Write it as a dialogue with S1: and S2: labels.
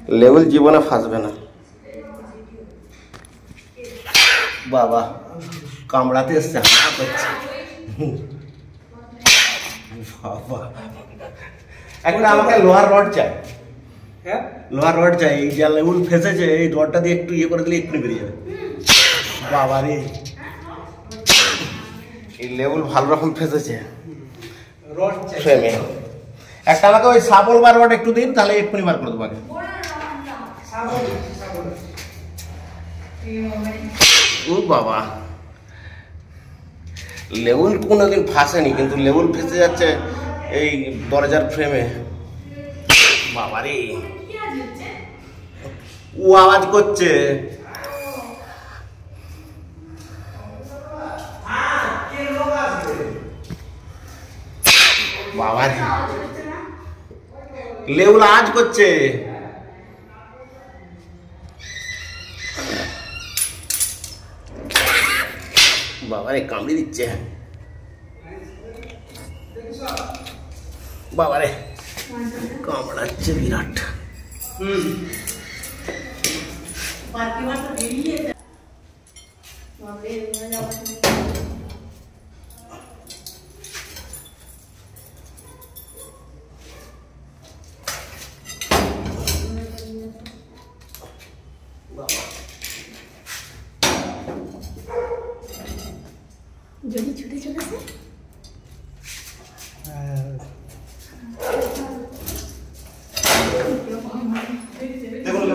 S1: লেবুল জীবনে ফাঁসবে না। বাবা কামড়াতে এসছে, হাত হচ্ছে। বাবা একটা আমাকে লোহার রড চাই। হ্যাঁ লোহার রড চাই। এই যা লেবুল ফেসেছে এই রডটা দিয়ে একটু ইয়ে করে দিলে এক্ষুনি বেরিয়ে যাবে। বাবা রে এই লেবুল ভালো রকম ফেসেছে রড ফ্রেমে। একটা আমাকে ওই শাবল বার রড একটু দিন, তাহলে এক্ষুনি বার করে দেবো। ও বাবা লেবুল কোনোদিন ফাঁসেনি, কিন্তু লেবুল ফেসে যাচ্ছে এই দরজার ফ্রেমে। বাবা রে ও আওয়াজ করছে। বাবা রে লেবুল আওয়াজ করছে। বাবারে কামড়ে দিচ্ছে। বাবারে কামড়াচ্ছে বিরাট।
S2: যদি ছুটে চলেছে
S1: দেখুন